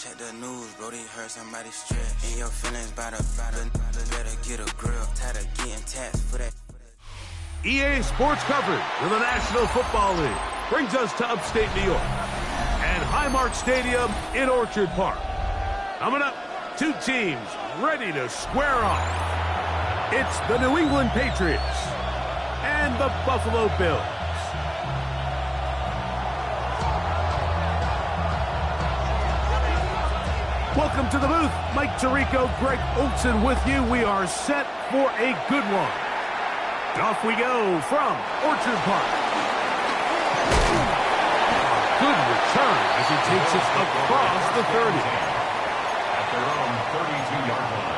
Check the news, Brody hurt somebody's stress. In your feelings by the better get a grill. Tired of getting taxed for that. EA Sports coverage for the National Football League brings us to upstate New York and Highmark Stadium in Orchard Park. Coming up, two teams ready to square off. It's the New England Patriots and the Buffalo Bills. Welcome to the booth. Mike Tirico, Greg Olson with you. We are set for a good one. Off we go from Orchard Park. Good return as he takes it across the 30. At their own 32-yard line.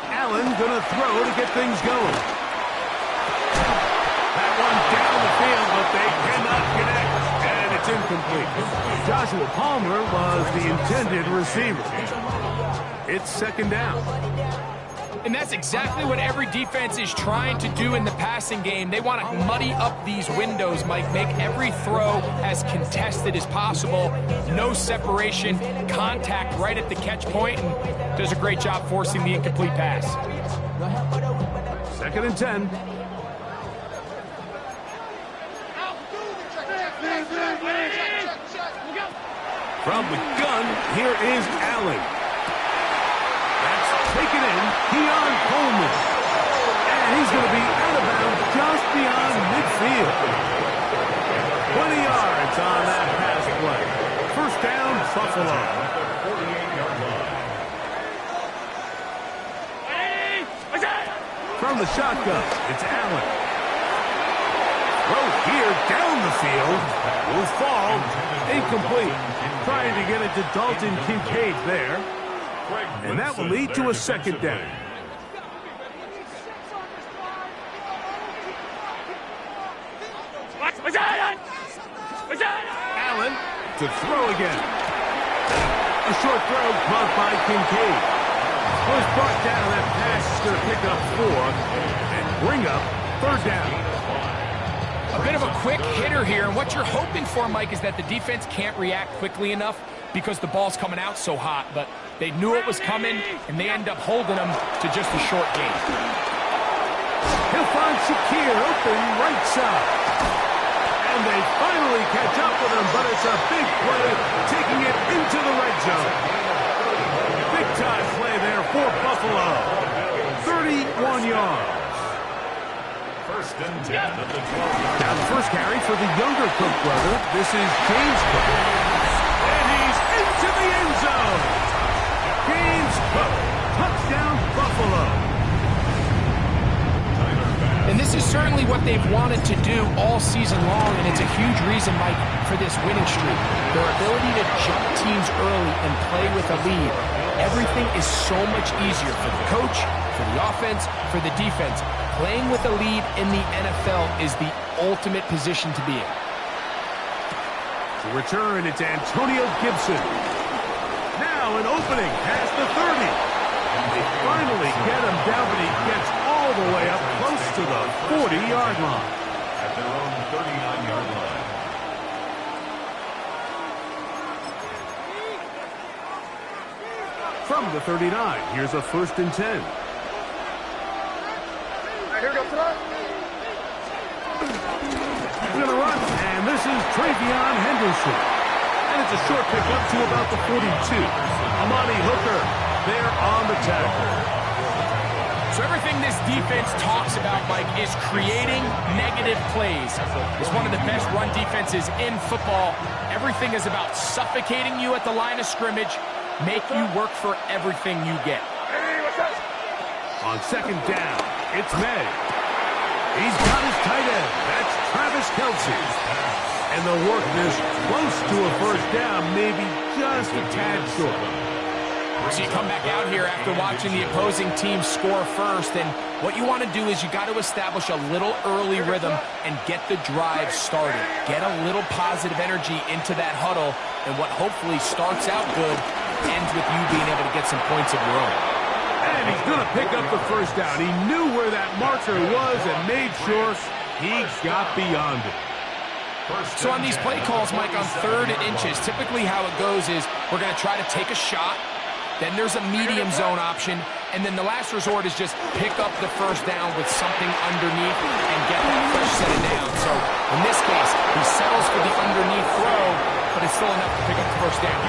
Allen gonna throw to get things going. That one down the field, but they cannot connect, and it's incomplete. Joshua Palmer was the intended receiver. It's second down. And that's exactly what every defense is trying to do in the passing game. They want to muddy up these windows, Mike. Make every throw as contested as possible. No separation, contact right at the catch point, and does a great job forcing the incomplete pass. Second and 10. From the gun, here is Allen. Taken in, Keon Coleman. And he's going to be out of bounds just beyond midfield. 20 yards on that pass play. First down, Buffalo. 48-yard line. From the shotgun, it's Allen. Throw here down the field. Will fall. Incomplete. Trying to get it to Dalton Kincaid there. And that will lead to a second down. Allen to throw again. A short throw caught by Kincaid. Was brought down. That pass is going to pick up 4 and bring up third down. A bit of a quick hitter here, and what you're hoping for, Mike, is that the defense can't react quickly enough because the ball's coming out so hot, but they knew it was coming, and they end up holding them to just a short gain. He'll find Shakir open right side. And they finally catch up with him, but it's a big play, taking it into the red zone. Big time play there for Buffalo. 31 yards. First and 10 at the 12-yard. Now the first carry for the younger Cook brother. This is James Cook. And he's into the end zone. James Cook, touchdown Buffalo. And this is certainly what they've wanted to do all season long, and it's a huge reason, Mike, for this winning streak. Their ability to jump teams early and play with a lead. Everything is so much easier for the coach, for the offense, for the defense. Playing with a lead in the NFL is the ultimate position to be in. To return, it's Antonio Gibson. Now an opening past the 30. And they finally get him down, but he gets all the way up close to the 40-yard line. At their own 39-yard line. From the 39, here's a first and 10. Here we go, We're going to run, and this is Travion Henderson. And it's a short pickup to about the 42. Amani Hooker there on the tackle. So everything this defense talks about, Mike, is creating negative plays. It's one of the best run defenses in football. Everything is about suffocating you at the line of scrimmage, make you work for everything you get. On second down, it's May. He's got his tight end. That's Travis Kelce. And the work is close to a first down, maybe just a tad short. So you come back out here after watching the opposing team score first, and what you want to do is you got to establish a little early rhythm and get the drive started. Get a little positive energy into that huddle, and what hopefully starts out good ends with you being able to get some points of your own. And he's going to pick up the first down. He knew where that marker was and made sure he got beyond it. So on these play calls, Mike, on 3rd and inches, typically how it goes is we're going to try to take a shot, then there's a medium zone option, and then the last resort is just pick up the first down with something underneath and get that fresh set of downs. So in this case, he settles for the underneath throw, but it's still enough to pick up the first down.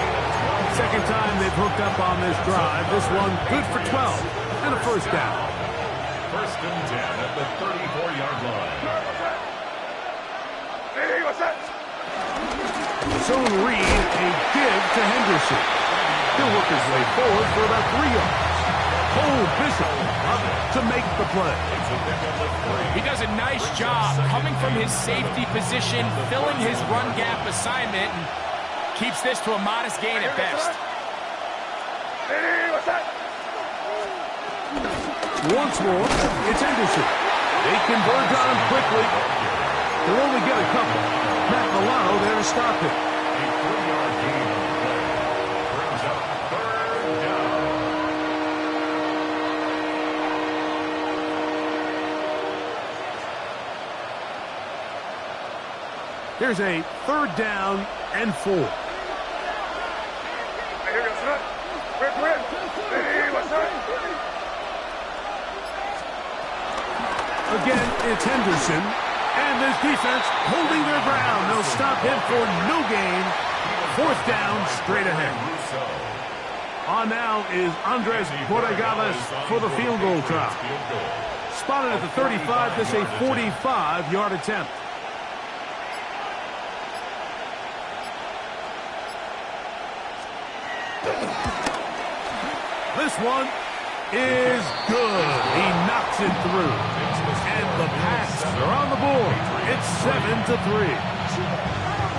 Second time they've hooked up on this drive. This one good for 12 and a first down. 1st and 10 at the 34-yard line. Zone read, a give to Henderson. He'll work his way forward for about 3 yards. Cole Bishop up to make the play. He does a nice job coming from his safety position, filling his run gap assignment, and keeps this to a modest gain at best. Once more, it's Henderson. They converge on him quickly. They'll only get a couple. Matt Milano there to stop it. A 3-yard gain on the play. Brings up 3rd down. Here's a 3rd down and 4. Again, it's Henderson. And this defense holding their ground. They'll stop him for no gain. 4th down, straight ahead. On now is Andres Borregales for the field goal try. Spotted at the 35. This a 45-yard attempt. This one is good. He knocks it through. And the Pats are on the board. It's 7-3.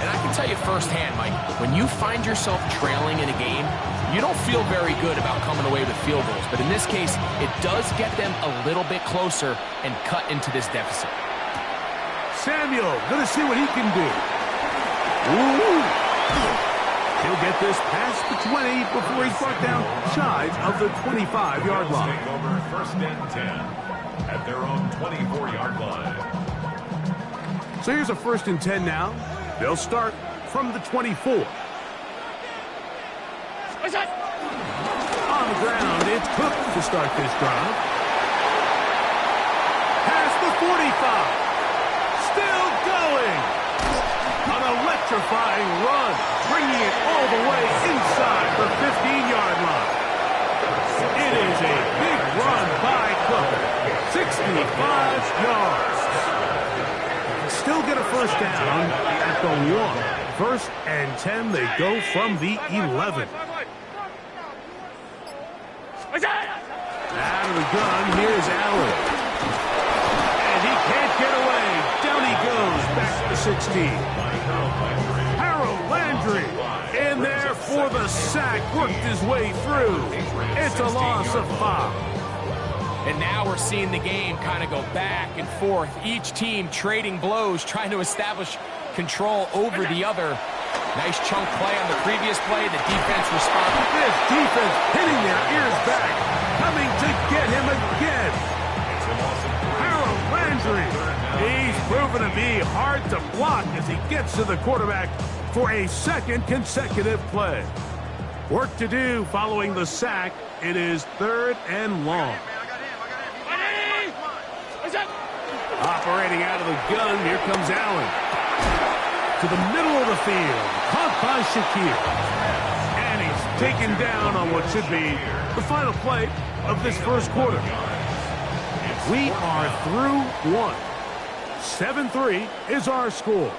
And I can tell you firsthand, Mike, when you find yourself trailing in a game, you don't feel very good about coming away with field goals. But in this case, it does get them a little bit closer and cut into this deficit. Samuel, gonna see what he can do. Ooh. He'll get this past the 20 before he's brought down shy of the 25-yard line. Take over 1st and 10 at their own 24-yard line. So here's a 1st and 10 now. They'll start from the 24. On the ground, it's Cook to start this drive. Past the 45. Still going. An electrifying run, bringing it all the way inside the 15-yard line. It is a big run by Cook. 65 yards. Still get a first down at the 1. 1st and 10, they go from the 11. Out of the gun, here's Allen. And he can't get away. Down he goes, back to 16. Harold Landry in there for the sack, worked his way through. It's a loss of 5. And now we're seeing the game kind of go back and forth. Each team trading blows, trying to establish control over the other. Nice chunk play on the previous play. The defense responded. This defense hitting their ears back, coming to get him again. Harold Landry. He's proven to be hard to block as he gets to the quarterback for a 2nd consecutive play. Work to do following the sack. It is 3rd and long. Operating out of the gun, here comes Allen. To the middle of the field, caught by Shakir. And he's taken down on what should be the final play of this first quarter. We are through 1. 7-3 is our score.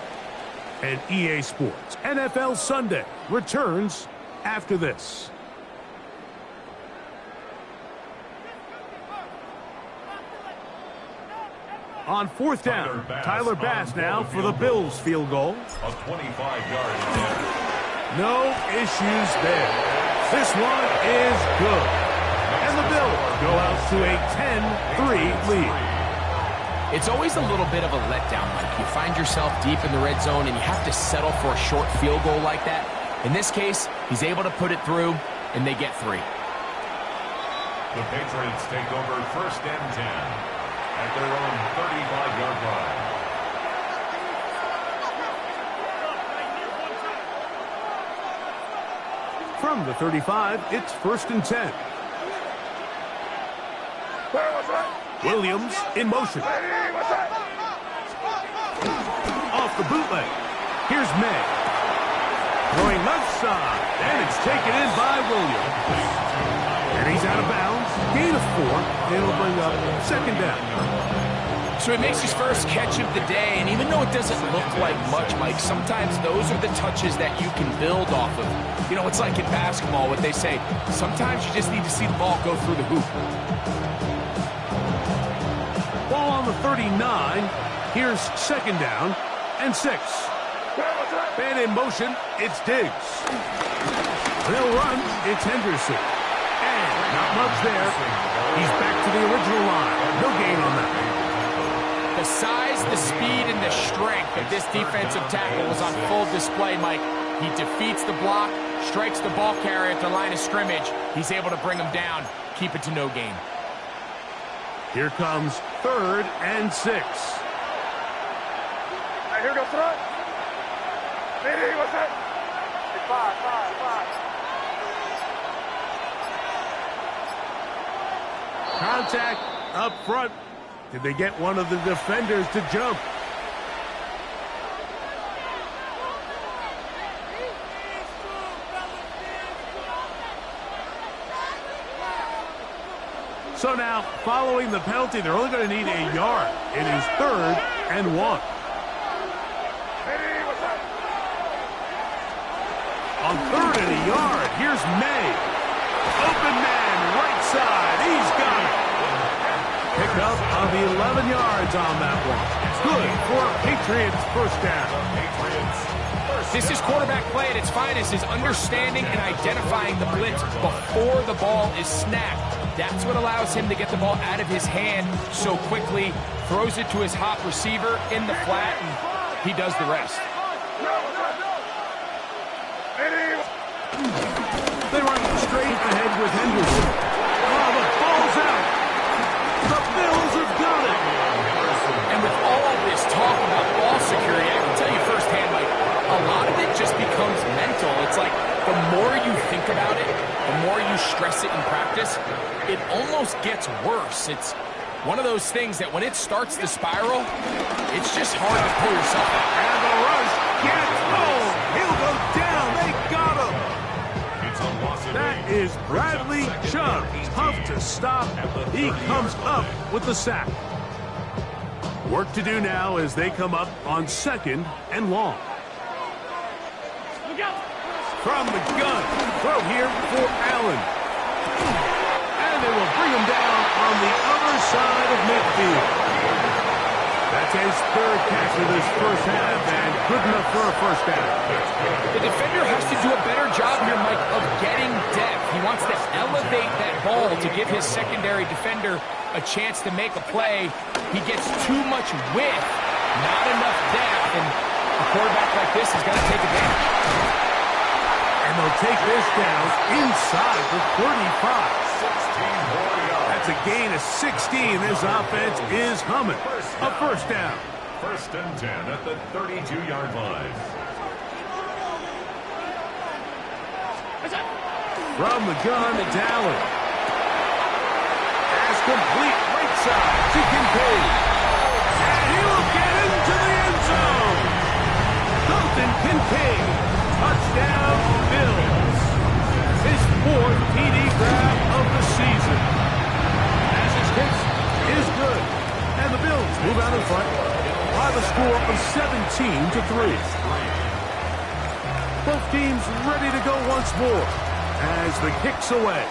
And EA Sports NFL Sunday returns after this. On 4th down, Tyler Bass now for the Bills field goal. A 25-yard attempt. No issues there. This one is good. And the Bills go out to a 10-3 lead. It's always a little bit of a letdown, Mike. You find yourself deep in the red zone and you have to settle for a short field goal like that. In this case, he's able to put it through, and they get 3. The Patriots take over 1st and 10 at their own 35-yard line. From the 35, it's 1st and 10. Williams in motion. Off the bootleg. Here's May. Throwing left side, and it's taken in by Williams. And he's out of bounds. Gain of 4. It'll bring up 2nd down. So he makes his first catch of the day, and even though it doesn't look like much, Mike, sometimes those are the touches that you can build off of. You know, it's like in basketball, what they say, sometimes you just need to see the ball go through the hoop. Ball on the 39. Here's 2nd down and 6. And in motion, it's Diggs. They'll run, it's Henderson. And not much there. He's back to the original line. No gain on that. The size, the speed, and the strength of this defensive tackle was on full display, Mike. He defeats the block, strikes the ball carrier at the line of scrimmage. He's able to bring him down, keep it to no gain. Here comes 3rd and 6. Here goes front. Hey, what's that? 5. Contact up front. Did they get one of the defenders to jump? So now, following the penalty, they're only going to need a yard. It is 3rd and 1. On 3rd and a yard, here's May. Open man, right side. He's got it. Pick up of 11 yards on that one. Good for Patriots 1st down. This is quarterback play at its finest, is understanding and identifying the blitz before the ball is snapped. That's what allows him to get the ball out of his hand so quickly, throws it to his hot receiver in the flat, and he does the rest. They run straight ahead with Henderson. Oh, the ball's out. The Bills have got it. And with all this talk about ball security, I can tell you firsthand, Mike, a lot of it just becomes mental. It's like the more you think about it, the more you stress it in practice, it almost gets worse. It's one of those things that when it starts to spiral, it's just hard to pull yourself out. And the rush gets home. He'll go down. They got him. That is Bradley Chubb. Tough to stop. He comes up with the sack. Work to do now as they come up on 2nd and long. From the gun, throw here for Allen. And they will bring him down on the other side of midfield. That's his 3rd catch of this 1st half, and good enough for a 1st down. The defender has to do a better job here, Mike, of getting depth. He wants to elevate that ball to give his secondary defender a chance to make a play. He gets too much width, not enough depth, and a quarterback like this is going to take advantage. And they'll take this down inside the 35. That's a gain of 16. This offense is humming. A 1st down. 1st and 10 at the 32-yard line. From the gun, it's Allen. Pass complete right side to Kincaid. And he will get into the end zone. Dalton Kincaid. Touchdown, Bills. His 4th TD grab of the season. As his kick is good. And the Bills move out in front by the score of 17-3. Both teams ready to go once more as the kick's away.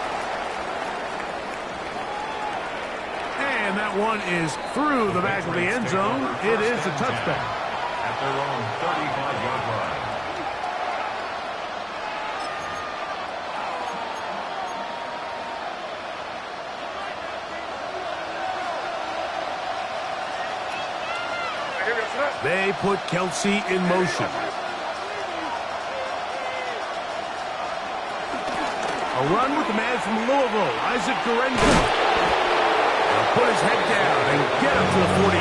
And that one is through the back of the end zone. It is a touchback. At their own 35-yard line. They put Kelsey in motion. A run with the man from Louisville, Isaac Guerendo. He'll put his head down and get him to the 42.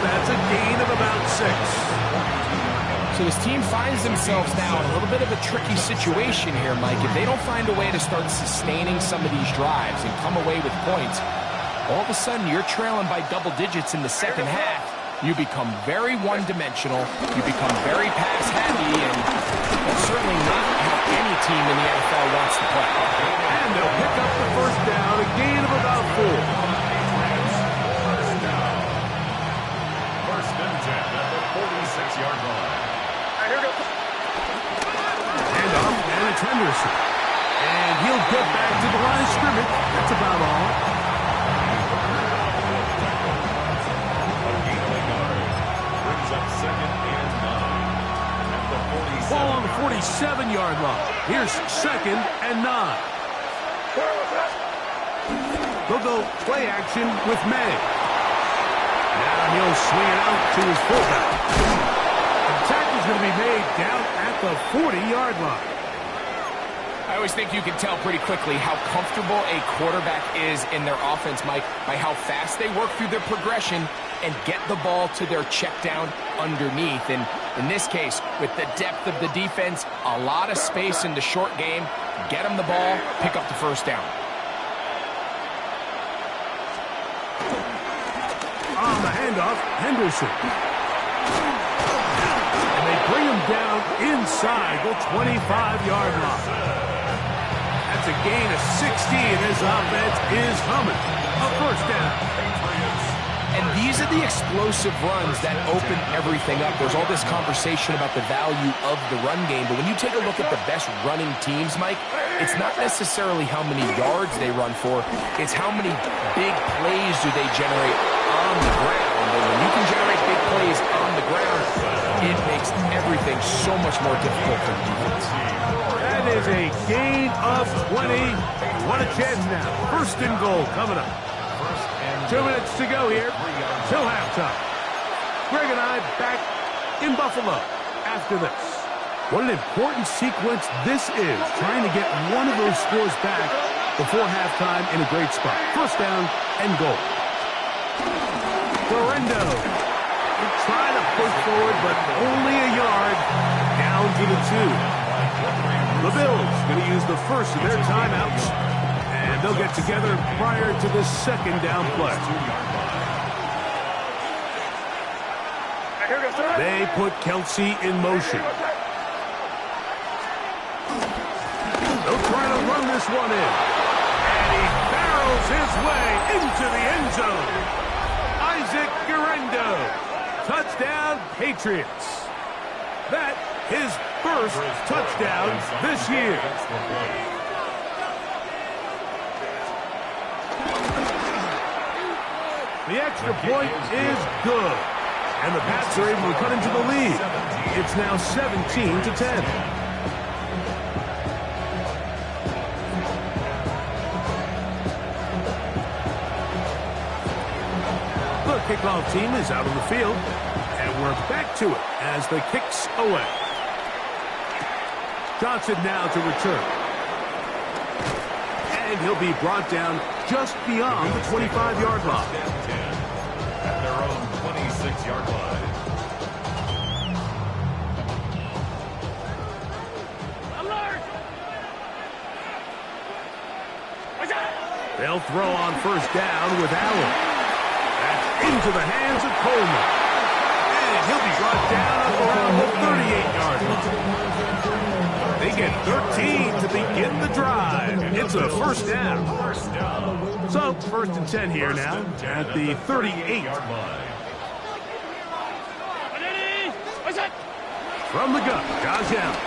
That's a gain of about 6. So this team finds themselves now in a little bit of a tricky situation here, Mike. If they don't find a way to start sustaining some of these drives and come away with points, all of a sudden you're trailing by double digits in the second half. You become very one-dimensional, you become very pass-happy, and that's certainly not how any team in the NFL wants to play. And they'll pick up the first down, a gain of about 4. First and 10 at the 46-yard line. And off, and it's Henderson. And he'll get back to the line of scrimmage. That's about all. Ball on the 47-yard line. Here's 2nd and 9. They'll go play action with May. Now he'll swing it out to his fullback. The tackle's going to be made down at the 40-yard line. I always think you can tell pretty quickly how comfortable a quarterback is in their offense, Mike, by how fast they work through their progression and get the ball to their check down underneath. And in this case, with the depth of the defense, a lot of space in the short game, get them the ball, pick up the first down. On the handoff, Henderson. And they bring him down inside the 25-yard line. That's a gain of 60, and his offense is humming. A first down. And these are the explosive runs that open everything up. There's all this conversation about the value of the run game, but when you take a look at the best running teams, Mike, it's not necessarily how many yards they run for, it's how many big plays do they generate on the ground. And when you can generate big plays on the ground, it makes everything so much more difficult for the defense. That is a gain of 20. What a chance now. First and goal coming up. 2 minutes to go here till halftime. Greg and I back in Buffalo after this. What an important sequence this is, trying to get one of those scores back before halftime in a great spot. First down and goal. Guerendo trying to push forward, but only a yard down to the 2. The Bills going to use the first of their timeouts, and they'll get together prior to the second down play. They put Kelsey in motion. They'll try to run this one in. And he barrels his way into the end zone. Isaac Guerendo. Touchdown, Patriots. That his first touchdown this year. The extra point is good. And the Pats are able to cut into the lead. It's now 17-10. The kickoff team is out on the field. And we're back to it as the kick's away. Johnson now to return. And he'll be brought down just beyond the 25-yard line. At their own 26-yard line. They'll throw on first down with Allen. That's into the hands of Coleman. And he'll be brought down up around the 38-yard line. They get 13 to begin the drive. It's a first down. So, first and 10 here now at the 38-yard line. From the gun, Josh Allen.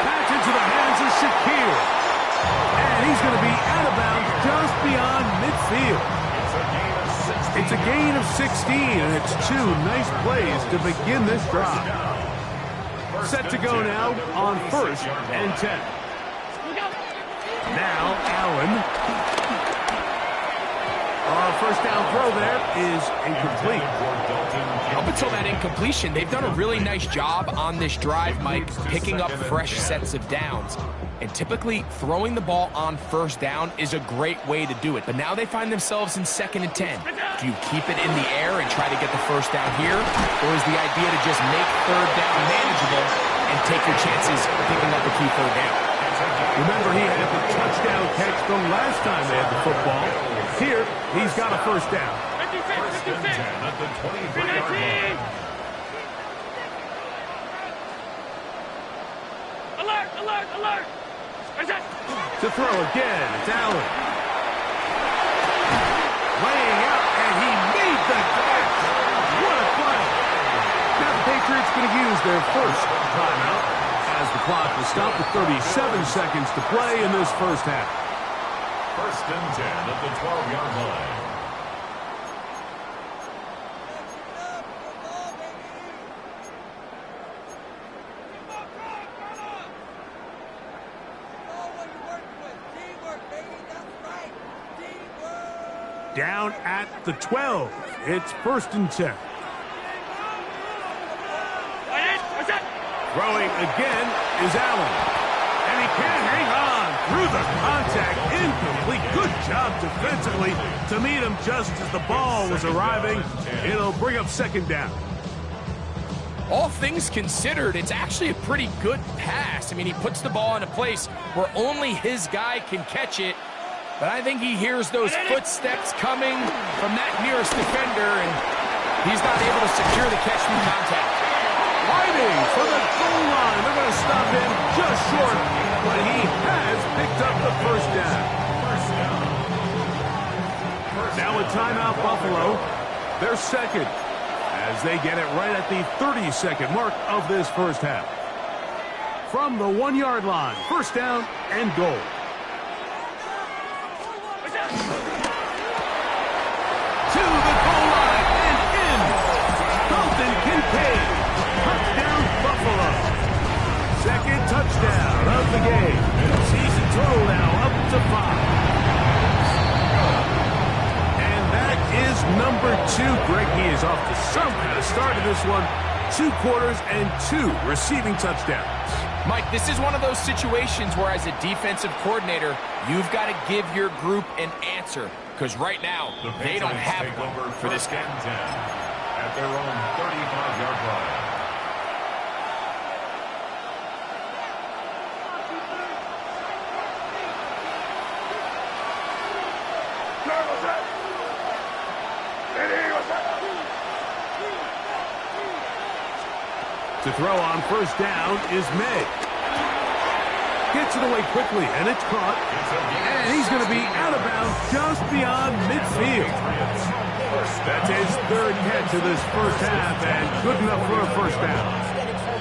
Back into the hands of Shakir. And he's going to be out of bounds just beyond midfield. It's a gain of 16, and it's 2 nice plays to begin this drive. Set to go now on first and 10. Now Allen. First down throw there is incomplete. Up until that incompletion, they've done a really nice job on this drive, Mike, picking up fresh sets of downs. And typically, throwing the ball on first down is a great way to do it. But now they find themselves in 2nd and 10. Do you keep it in the air and try to get the first down here? Or is the idea to just make third down manageable and take your chances picking up a key third down? Remember, he had the touchdown catch the last time they had the football. Here, he's got a first down. First and 10 at the 25-yard line. Alert, alert, alert! To throw again, it's Allen. Laying out, and he made the catch. What a play. Now the Patriots going to use their first timeout as the clock will stop with 37 seconds to play in this first half. First and 10 at the 12-yard line. Down at the 12. It's first and 10. Throwing again is Allen. And he can't hang on through the contact. Incomplete. Good job defensively to meet him just as the ball was arriving. It'll bring up 2nd down. All things considered, it's actually a pretty good pass. I mean, he puts the ball in a place where only his guy can catch it. But I think he hears those footsteps coming from that nearest defender, and he's not able to secure the catch through contact. Fighting for the goal line. They're going to stop him just short, but he has picked up the first down. Now a timeout, Buffalo. They're second as they get it right at the 30-second mark of this first half. From the 1-yard line, first down and goal. To the goal line and in. Dalton Kincaid. Touchdown, Buffalo. Second touchdown of the game. Season total now up to 5. And that is number 2. Greg, he is off to some kind of start to this one. 2 quarters and 2 receiving touchdowns. Mike, this is one of those situations where as a defensive coordinator, you've got to give your group an answer. Because right now, they don't have one for this game. At their own 35-yard line. To throw on first down is May. Gets it away quickly, and it's caught. And he's going to be out of bounds just beyond midfield. That's his 3rd catch of this first half, and good enough for a first down.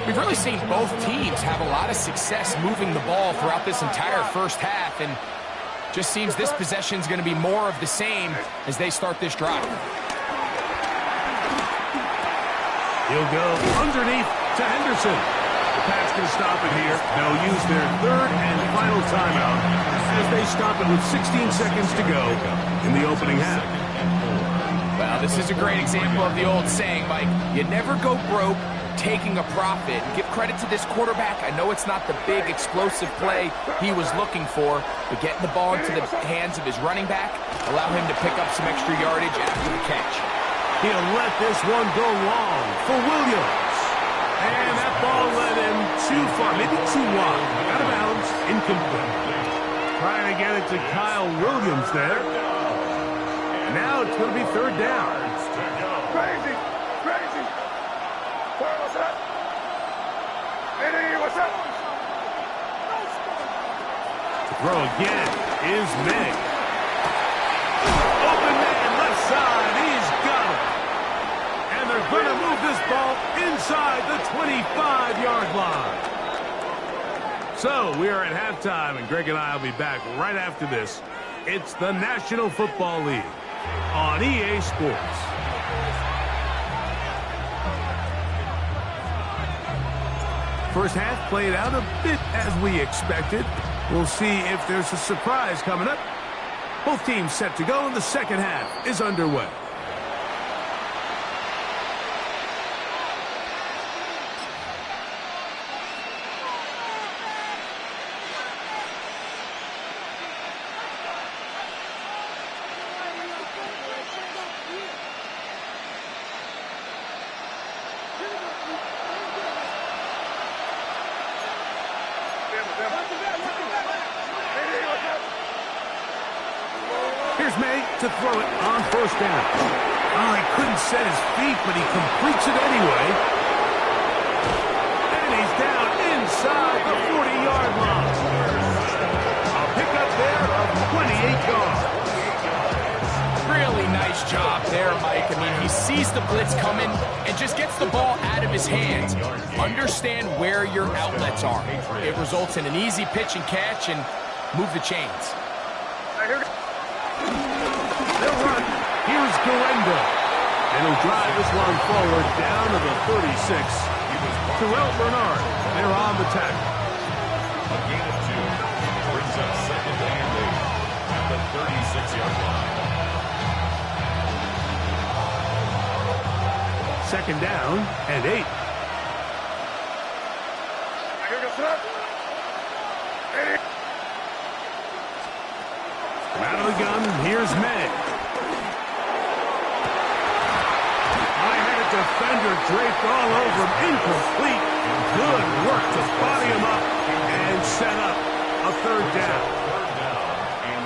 We've really seen both teams have a lot of success moving the ball throughout this entire first half, and just seems this possession is going to be more of the same as they start this drive. He'll go underneath to Henderson. The Pats can stop it here. They'll use their 3rd and final timeout as they stop it with 16 seconds to go in the opening half. Well, this is a great example of the old saying, Mike. You never go broke taking a profit. Give credit to this quarterback. I know it's not the big explosive play he was looking for, but getting the ball into the hands of his running back, allow him to pick up some extra yardage after the catch. He'll let this one go long for Williams. And that ball led him too far, maybe too wide. Out of bounds, incomplete. Trying to get it to Kyle Williams there. Now it's going to be 3rd down. Crazy! Crazy! What's up? Eddie, what's up? To throw again is May. Open man, left side. He's got it. And they're going to move this ball inside the 25-yard line. So we are at halftime, and Greg and I will be back right after this. It's the National Football League on EA Sports. First half played out a bit as we expected. We'll see if there's a surprise coming up Both teams set to go, and the second half is underway. Here's May to throw it on first down. Oh, he couldn't set his feet, but he completes it anyway. And he's down inside the 40-yard line. A pickup there of 28 yards. Really nice job there, Mike. I mean, he sees the blitz coming and just gets the ball out of his hands. Understand where your outlets are. It results in an easy pitch and catch and move the chains. They'll run. Here's Guendo. And he'll drive this one forward down to the 36. Terrell Bernard. They're on the tackle. A gain of 2 brings up second and 8 at the 36-yard line. Second down and 8. From out of the gun, here's May. I-had a defender draped all over him, incomplete. Good work to body him up and set up a third down.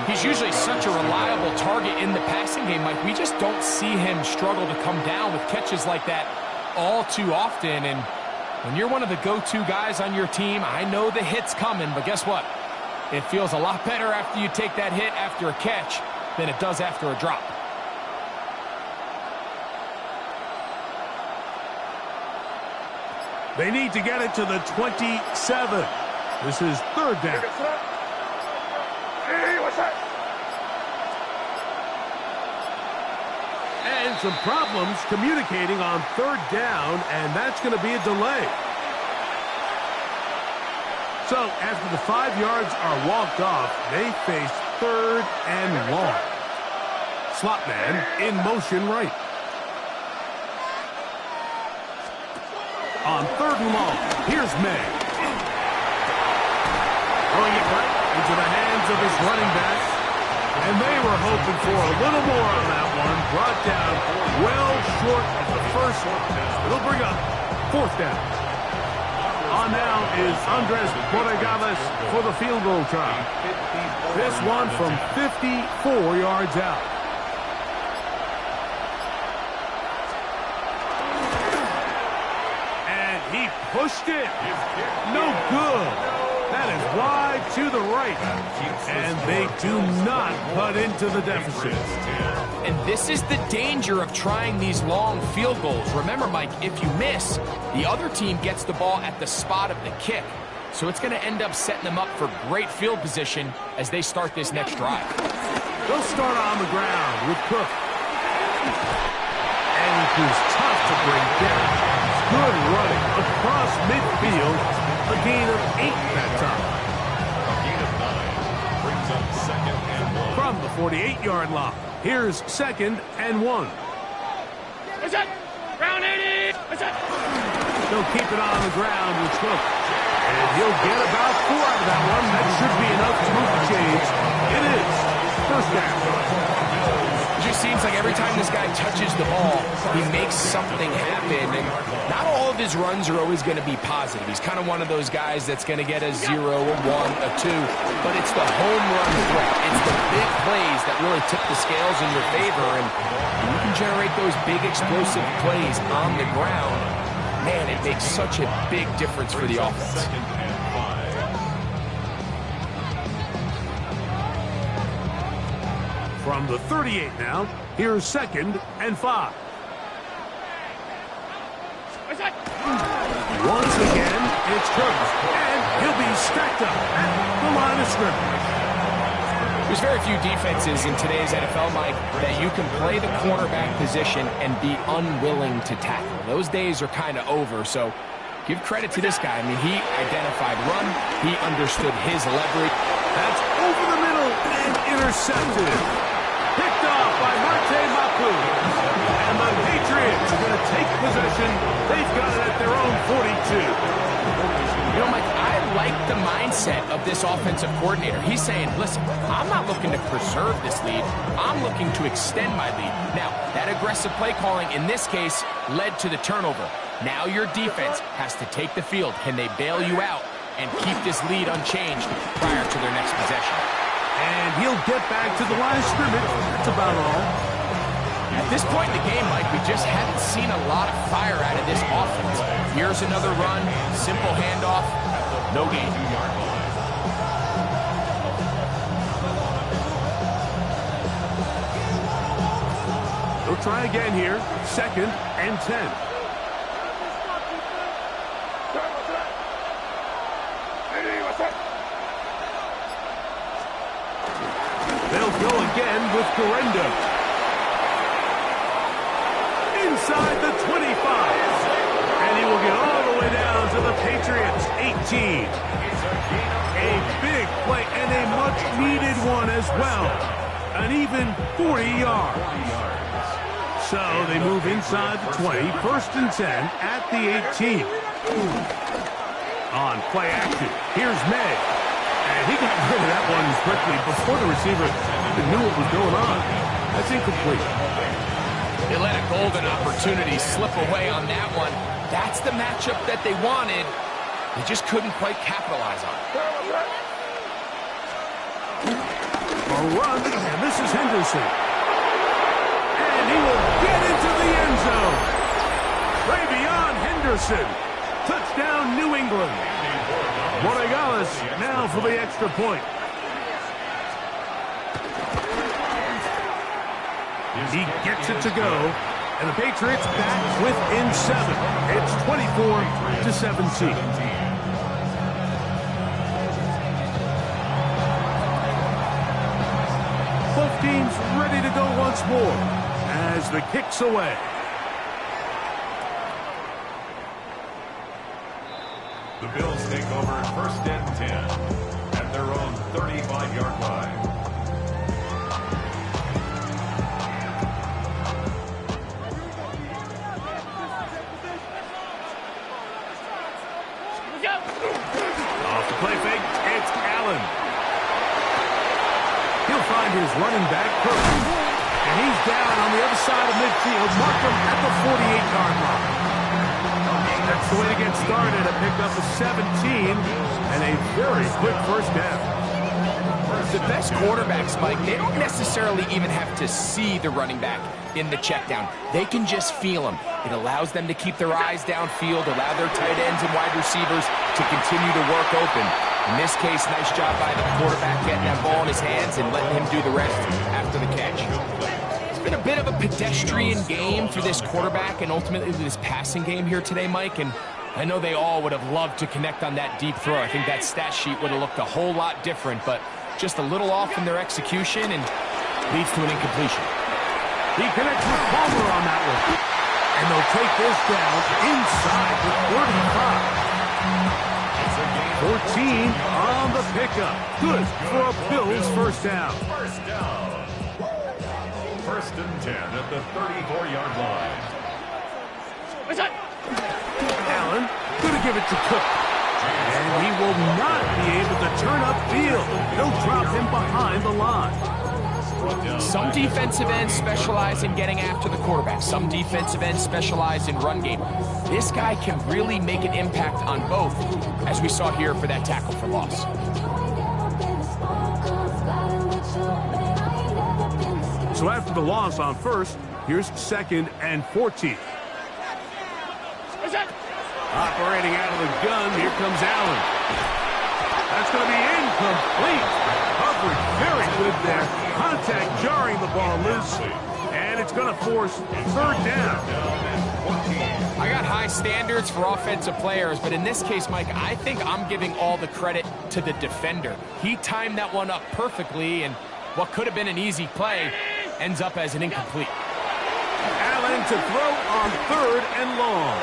He's usually such a reliable target in the passing game, Mike. We just don't see him struggle to come down with catches like that all too often. And when you're one of the go-to guys on your team, I know the hit's coming, but guess what? It feels a lot better after you take that hit after a catch than it does after a drop. They need to get it to the 27. This is third down. And some problems communicating on third down, and that's going to be a delay. So, after the 5 yards are walked off, they face third and long. Slot man in motion right. On third and long, here's May. Throwing it right into the hands of his running back. And they were hoping for a little more on that one. Brought down well short of the first one. It'll bring up fourth down. On now is Andres Borregales for the field goal try. This one from 54 yards out. And he pushed it. No good. That is wide to the right. And they do not cut into the deficit. And this is the danger of trying these long field goals. Remember, Mike, if you miss, the other team gets the ball at the spot of the kick. So it's going to end up setting them up for great field position as they start this next drive. They'll start on the ground with Cook. And he proves tough to bring down. Good running across midfield. A gain of 8 that time. A gain of 9 brings up second and 1. From the 48-yard line, here's second and 1. What's that? Round 80. What's that? They'll keep it on the ground with Cook. And he'll get about 4 out of that one. That should be enough to move the chains. It is first down. It just seems like every time this guy touches the ball, he makes something happen. And not all of his runs are always going to be positive. He's kind of one of those guys that's going to get a 0, a 1, a 2. But it's the home run threat. It's the big plays that really tip the scales in your favor. And when you can generate those big explosive plays on the ground, man, it makes such a big difference for the offense. Second and 5. From the 38 now, here's second and 5. Once again, it's Cook, and he'll be stacked up at the line of scrimmage. There's very few defenses in today's NFL, Mike, that you can play the cornerback position and be unwilling to tackle. Those days are kind of over, so give credit to this guy. I mean, he identified run, he understood his leverage. That's over the middle, and intercepted. Picked off by Marte Mapu. And the Patriots are going to take possession. They've got it at their own 42. You know, Mike, I like the mindset of this offensive coordinator. He's saying, listen, I'm not looking to preserve this lead. I'm looking to extend my lead. Now, that aggressive play calling in this case led to the turnover. Now your defense has to take the field. Can they bail you out and keep this lead unchanged prior to their next possession? And he'll get back to the line of scrimmage. That's about all. At this point in the game, Mike, we just haven't seen a lot of fire out of this offense. Here's another run, simple handoff, no gain. They'll try again here. 2nd and 10. They'll go again with Correndo. Inside the 25. And he will get all the way down to the Patriots' 18. A big play and a much-needed one as well. An even 40 yards. So they move inside the 20. 1st and 10 at the 18. On play action, here's May. And he got rid of that one quickly before the receiver even knew what was going on. That's incomplete. They let a golden opportunity slip away on that one. That's the matchup that they wanted. They just couldn't quite capitalize on it. A run, and this is Henderson. And he will get into the end zone. Travion Henderson. Touchdown, New England. Moregales now for the extra point. He gets it to go, and the Patriots back within 7. It's 24-17. Both teams ready to go once more as the kick's away. The Bills take over 1st and 10 at their own 35-yard line. Off the play fake, it's Allen. He'll find his running back, Kirk. And he's down on the other side of midfield. Mark him at the 48-yard line. That's the way to get started. A pickup of 17 and a very quick 1st down. The best quarterbacks, Mike, they don't necessarily even have to see the running back in the check down. They can just feel him. It allows them to keep their eyes downfield, allow their tight ends and wide receivers to continue to work open. In this case, nice job by the quarterback getting that ball in his hands and letting him do the rest after the catch. It's been a bit of a pedestrian game for this quarterback and ultimately this passing game here today, Mike, and I know they all would have loved to connect on that deep throw. I think that stat sheet would have looked a whole lot different, but just a little off in their execution and leads to an incompletion. He connects with Palmer on that one. And they'll take this down inside the 45. 14 on the pickup. Good for a Bills 1st down. 1st and 10 at the 34-yard line. Allen going to give it to Cook. And he will not be able to turn upfield. They'll drop him behind the line. Some defensive ends specialize in getting after the quarterback. Some defensive ends specialize in run game. This guy can really make an impact on both, as we saw here for that tackle for loss. So after the loss on 1st, here's 2nd and 14. Operating out of the gun, here comes Allen. That's going to be incomplete. Coverage very good there. Contact jarring the ball loose. And it's going to force 3rd down. I got high standards for offensive players, but in this case, Mike, I think I'm giving all the credit to the defender. He timed that one up perfectly, and what could have been an easy play ends up as an incomplete. Allen to throw on 3rd and long.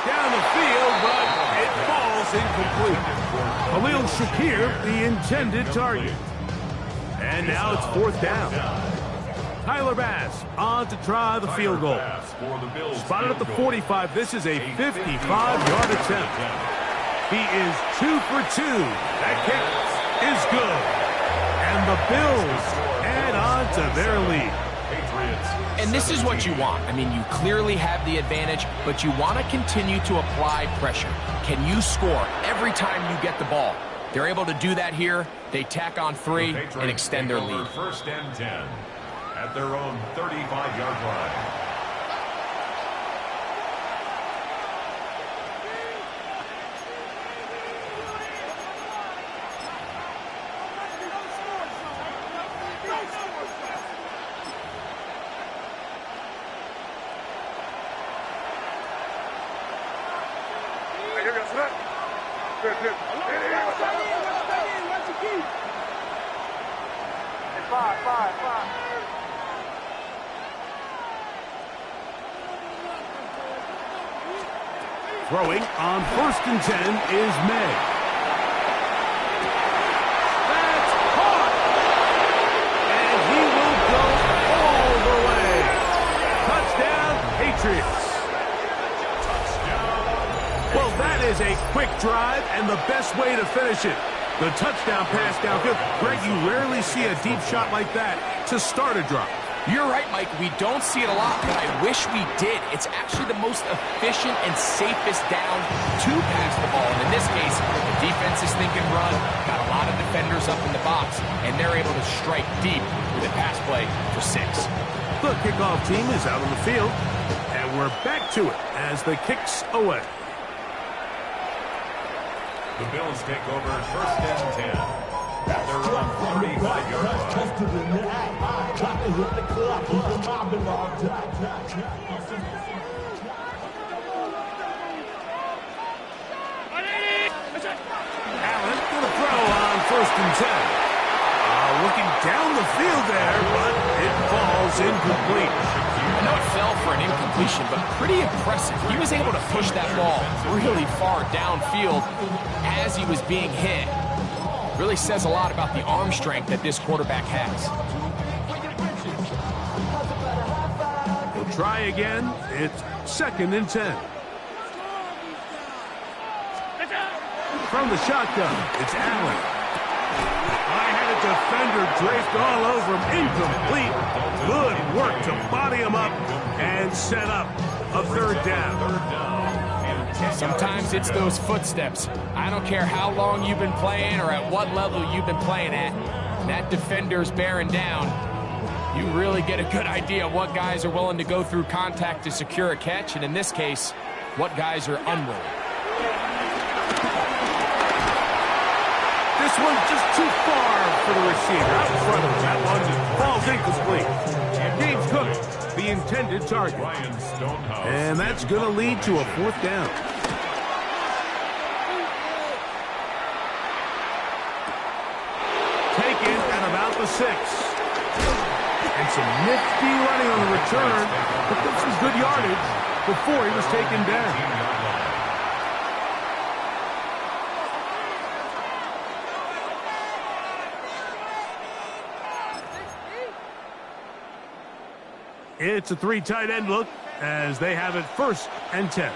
Down the field, but it falls incomplete. Khalil Shakir, the intended target. And now it's 4th down. Tyler Bass on to try the field goal. Spotted at the 45. This is a 55-yard attempt. He is 2 for 2. That kick is good. And the Bills add on to their lead. And this is what you want. I mean, you clearly have the advantage, but you want to continue to apply pressure. Can you score every time you get the ball? They're able to do that here. They tack on 3 and extend their lead. 1st and 10 at their own 35-yard line. Throwing on 1st and 10 is May. That's caught! And he will go all the way. Touchdown, Patriots. Well, that is a quick drive and the best way to finish it. The touchdown pass downfield. Greg, you rarely see a deep shot like that to start a drive. You're right, Mike. We don't see it a lot, but I wish we did. It's actually the most efficient and safest down to pass the ball. And in this case, the defense is thinking run, got a lot of defenders up in the box, and they're able to strike deep with a pass play for 6. The kickoff team is out on the field, and we're back to it as the kick's away. The Bills take over 1st and 10 at their own 35-yard line. Allen going to throw on 1st and 10. Looking down the field there, but it falls incomplete. I know it fell for an incompletion, but pretty impressive. He was able to push that ball really far downfield as he was being hit. Really says a lot about the arm strength that this quarterback has. He'll try again. It's 2nd and 10. From the shotgun, it's Allen. I had a defender draped all over him. Incomplete. Good work to body him up and set up a 3rd down. Sometimes it's those footsteps. I don't care how long you've been playing or at what level you've been playing at. That defender's bearing down. You really get a good idea of what guys are willing to go through contact to secure a catch, and in this case, what guys are unwilling. This one's just too far for the receiver. Out in front of him. That one falls incomplete. James Cook, the intended target. And that's going to lead to a 4th down. Taken at about the 6. And some nifty running on the return. But this is good yardage before he was taken down. It's a 3 tight end look as they have it 1st and 10.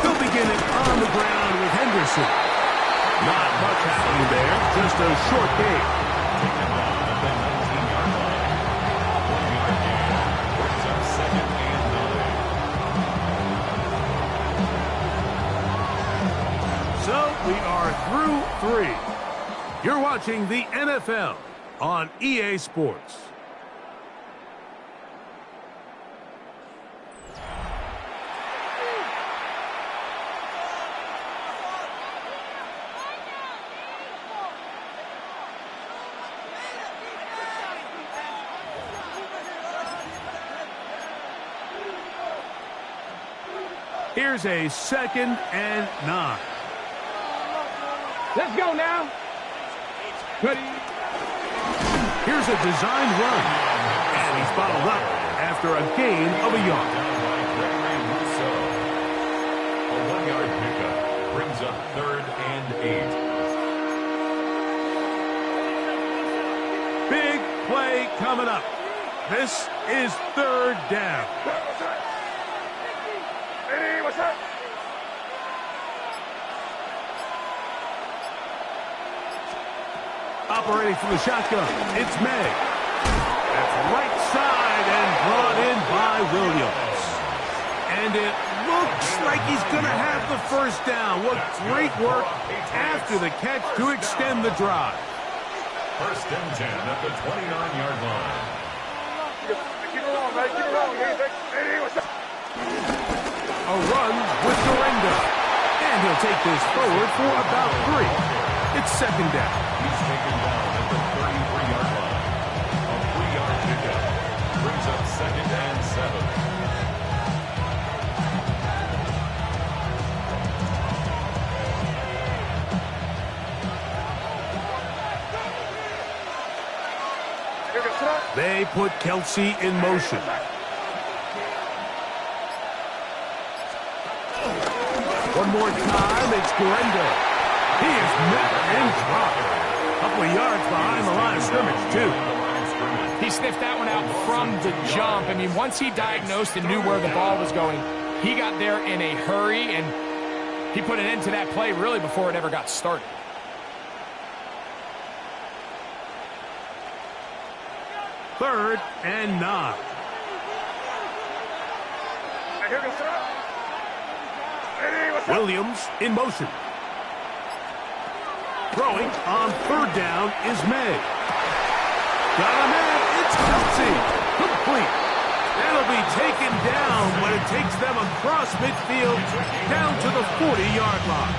They'll begin it on the ground with Henderson. Not much happening there, just a short gain. So we are through 3. You're watching the NFL on EA Sports. Here's a 2nd and 9. Let's go now. Good. Here's a designed run. And he's bottled up after a gain of a yard. A 1-yard pickup brings up of 3rd and 8. Big play coming up. This is 3rd down. Hey, what's up? Operating from the shotgun, it's May. That's right side and brought in by Williams. And it looks like he's going to have the first down. What great work after the catch to extend the drive. 1st and 10 at the 29-yard line. Keep it rolling, man. Keep it rolling. Hey, what's up? A run with Durenda. And he'll take this forward for about 3. It's 2nd down. He's taken down at the 33-yard line. A 3-yard pickup brings up 2nd and 7. They put Kelsey in motion. One more time, it's Durenda. He is met and dropped. A couple of yards behind the line of scrimmage, too. He sniffed that one out from the jump. I mean, once he diagnosed and knew where the ball was going, he got there in a hurry, and he put an end to that play really before it ever got started. Third and 9. Williams in motion. Throwing on 3rd down is May. Got him in. It's Kelsey. Complete. That'll be taken down when it takes them across midfield down to the 40-yard line.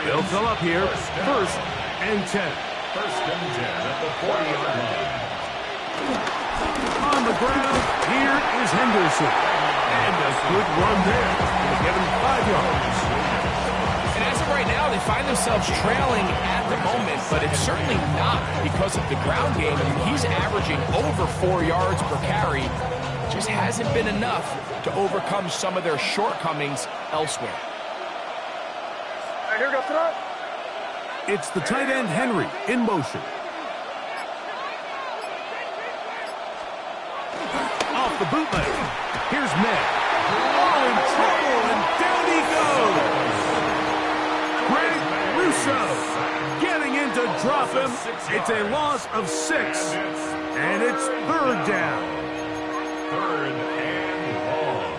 They'll fill up here. 1st and 10. 1st and 10 at the 40-yard line. On the ground, here is Henderson. And a good run there. They give him 5 yards. And as of right now, they find themselves trailing at the moment, but it's certainly not because of the ground game. I mean, he's averaging over 4 yards per carry. Just hasn't been enough to overcome some of their shortcomings elsewhere. Here we go, throw. It's the tight end, Henry, in motion. Off the bootleg. Here's May. Oh, in trouble, and down he goes. Greg Rousseau getting in to drop him. It's a loss of 6, and it's 3rd down. 3rd and long.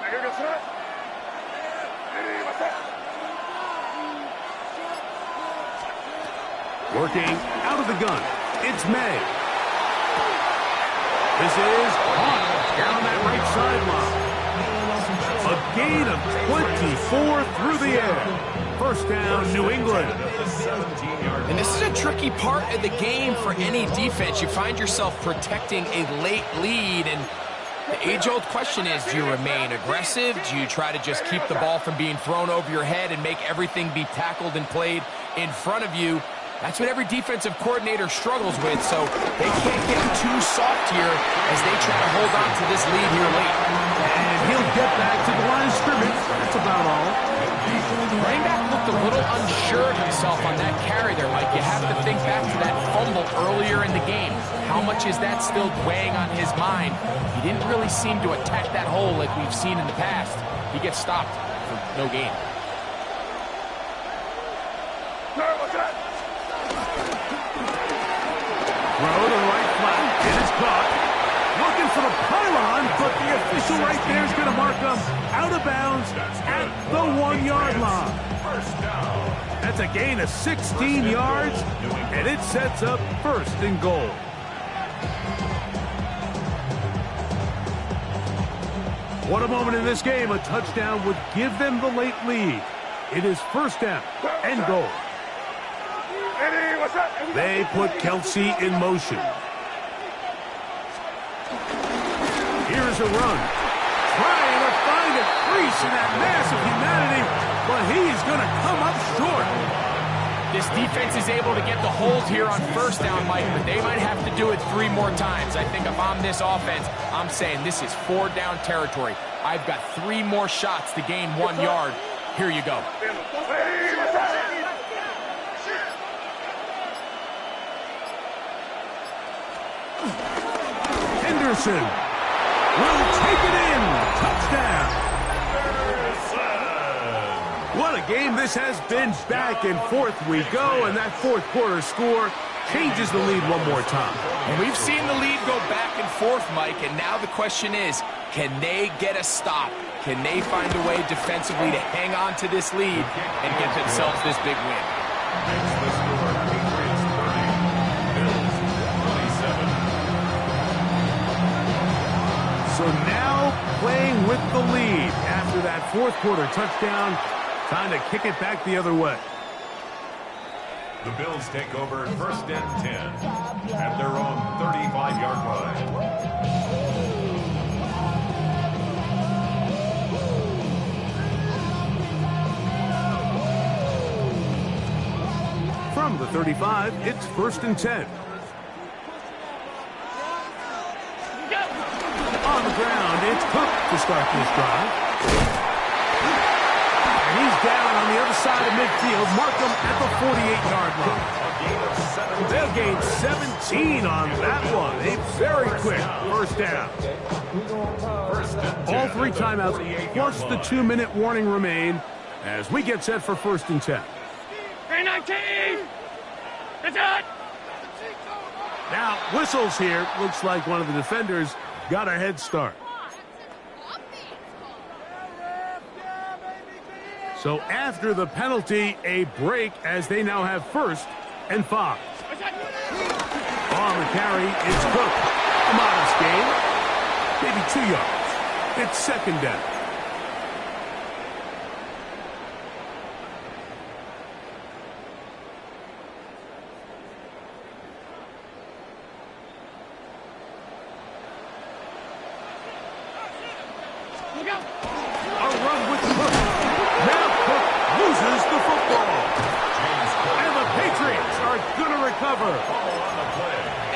Here we go, throw. Hey, what's up? Working out of the gun, it's May. This is caught down that right sideline. A gain of 24 through the air. 1st down, New England. And this is a tricky part of the game for any defense. You find yourself protecting a late lead, and the age-old question is, do you remain aggressive? Do you try to just keep the ball from being thrown over your head and make everything be tackled and played in front of you? That's what every defensive coordinator struggles with, so they can't get too soft here as they try to hold on to this lead here late. And he'll get back to the line of scrimmage. That's about all. Running back looked a little unsure of himself on that carry there, Mike. You have to think back to that fumble earlier in the game. How much is that still weighing on his mind? He didn't really seem to attack that hole like we've seen in the past. He gets stopped for no gain. Throw to the right flat. It is caught. Looking for the pylon, but the official right there is going to mark them out of bounds at the 1-yard line. That's a gain of 16 yards, and it sets up 1st and goal. What a moment in this game. A touchdown would give them the late lead. It is 1st down and goal. They put Kelsey in motion. Here's a run. Trying to find a crease in that mass of humanity, but he's going to come up short. This defense is able to get the hold here on first down, Mike, but they might have to do it 3 more times. I think if I'm this offense, I'm saying this is 4-down territory. I've got 3 more shots to gain 1 yard. Here you go. Henderson will take it in. Touchdown. What a game this has been. Back and forth we go, and that fourth quarter score changes the lead one more time. And we've seen the lead go back and forth, Mike, and now the question is, can they get a stop? Can they find a way defensively to hang on to this lead and get themselves this big win? Makes the score Patriots 30, Bills 27. So now playing with the lead after that fourth quarter touchdown, time to kick it back the other way. The Bills take over first and 10 at their own 35-yard line. From the 35, it's first and 10. On the ground, it's Cook to start this drive. And he's down on the other side of midfield. Markham at the 48-yard line. They'll gain 17 on that one. A very quick first down. All 3 timeouts, plus the 2-minute warning remain as we get set for first and 10. 319! It's it! Now, whistles here. Looks like one of the defenders got a head start. So after the penalty, a break as they now have first and 5. On the carry is Cook. A modest gain. Maybe 2 yards. It's second down. A run with Cook. Now Cook loses the football. And the Patriots are going to recover.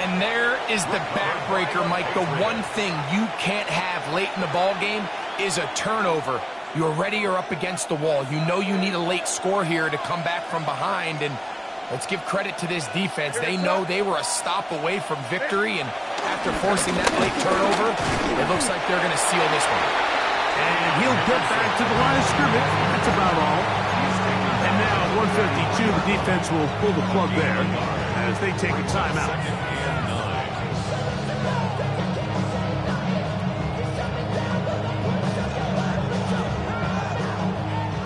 And there is the backbreaker, Mike. The one thing you can't have late in the ball game is a turnover. You're ready, you're up against the wall. You know you need a late score here to come back from behind. And let's give credit to this defense. They know they were a stop away from victory. And after forcing that late turnover, it looks like they're going to seal this one. And he'll get back to the line of scrimmage. That's about all. And now at 152, the defense will pull the plug there as they take a timeout.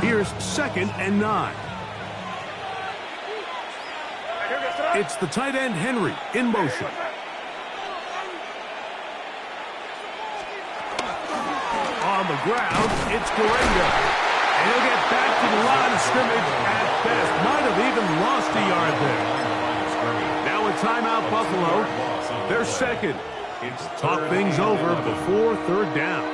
Here's second and 9. It's the tight end Henry in motion. On the ground, it's Guerrero. And he'll get back to the line of scrimmage at best. Might have even lost a yard there. Now a timeout, Buffalo. They're second. Talk things over before third down.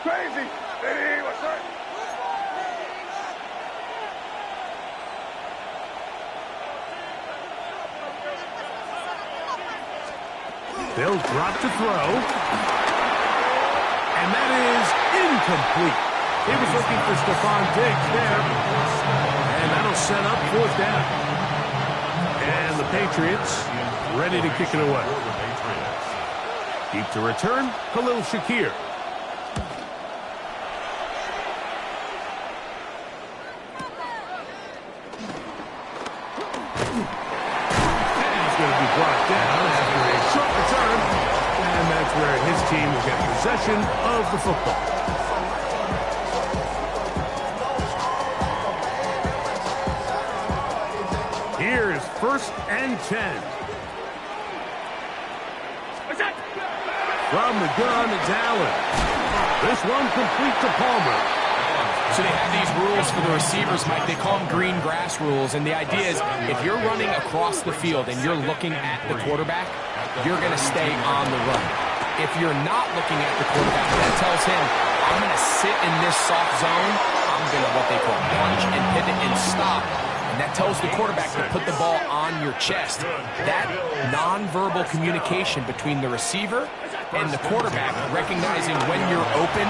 Crazy! Hey, what's that? They'll drop to throw. And that is incomplete. He was looking for Stephon Diggs there. And that'll set up fourth down. And the Patriots ready to kick it away. Deep to return, Khalil Shakir. Brought down after a short return, and that's where his team will get possession of the football. Here's first and 10. From the gun, it's Allen. This one complete to Palmer. So they have these rules for the receivers, Mike. They call them green grass rules. And the idea is if you're running across the field and you're looking at the quarterback, you're going to stay on the run. If you're not looking at the quarterback, that tells him, I'm going to sit in this soft zone. I'm going to what they call punch and pivot and stop. And that tells the quarterback to put the ball on your chest. That nonverbal communication between the receiver and the quarterback, recognizing when you're open,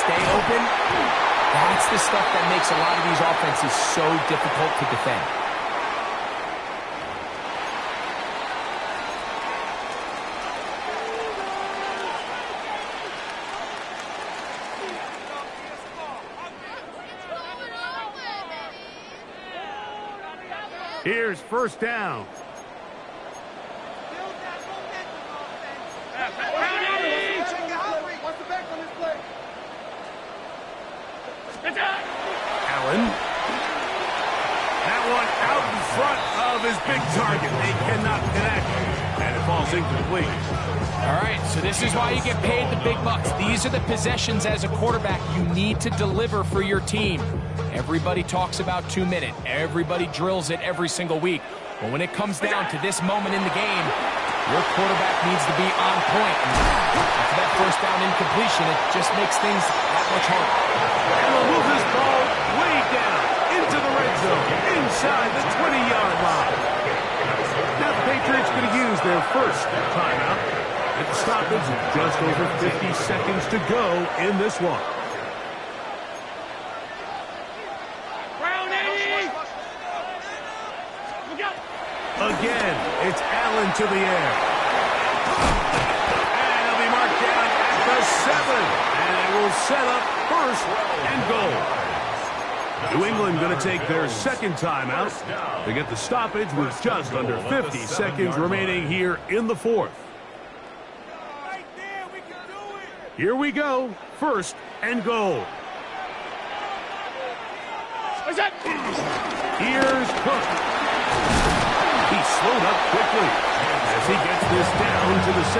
stay open, that's the stuff that makes a lot of these offenses so difficult to defend. Here's first down. Allen. That one out in front of his big target. They cannot connect. And it falls incomplete. All right, so this is why you get paid the big bucks. These are the possessions as a quarterback you need to deliver for your team. Everybody talks about 2 minutes. Everybody drills it every single week. But when it comes down to this moment in the game, your quarterback needs to be on point. And after that first down incompletion, it just makes things that much harder. And we'll move this ball way down into the red zone, inside the 20-yard line. Now the Patriots going to use their first timeout. At the stoppage with just over 50 seconds to go in this one. Again, it's Allen to the air. And he'll be marked down at the 7. And it will set up first and goal. New England going to take their second timeout. They get the stoppage with just under 50 seconds remaining here in the fourth. Here we go. First and goal. Here's Cook. He slowed up quickly as he gets this down to the 6.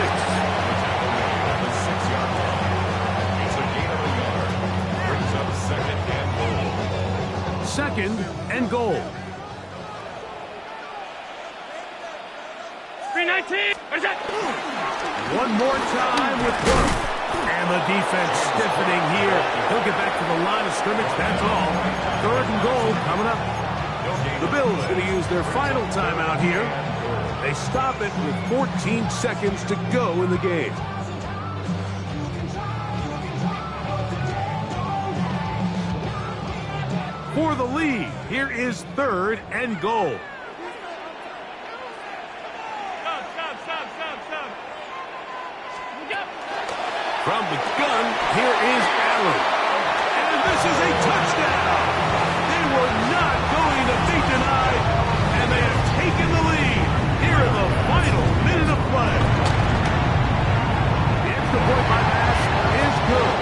The 6-yard line. It's a gain of a yard. Brings up second and goal. Second and goal. 319. One more time with Cook. And the defense stiffening here. He'll get back to the line of scrimmage. That's all. Third and goal coming up. The Bills going to use their final timeout here. They stop it with 14 seconds to go in the game. For the lead, here is third and goal. From the gun, here is Allen. And this is a touchdown. They were not going to be denied, and they have taken the lead here in the final minute of play. The extra point by pass is good,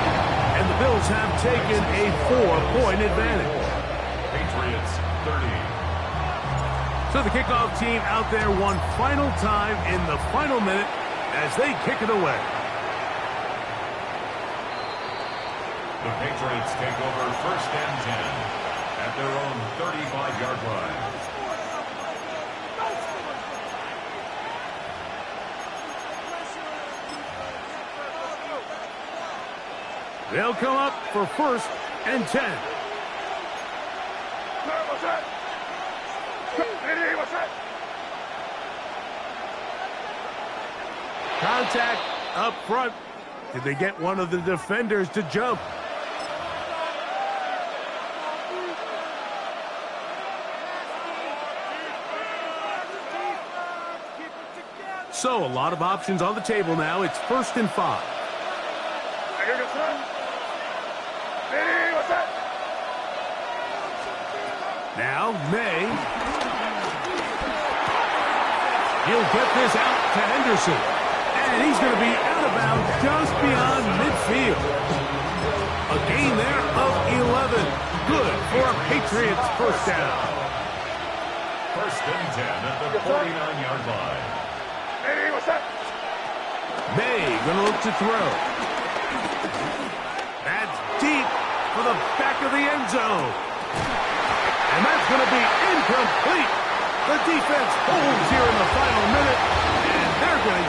and the Bills have taken a 4-point advantage. Patriots 30. So the kickoff team out there one final time in the final minute as they kick it away. The Patriots take over first and 10 at their own 35-yard line. They'll come up for first and 10. Contact up front. Did they get one of the defenders to jump? So, a lot of options on the table now. It's first and 5. Now, May. He'll get this out to Henderson. And he's going to be out of bounds just beyond midfield. A gain there of 11. Good for a Patriots first down. First and 10 at the 49-yard line. May going to look to throw. That's deep, for the back of the end zone. And that's going to be incomplete. The defense holds here in the final minute, and they're going to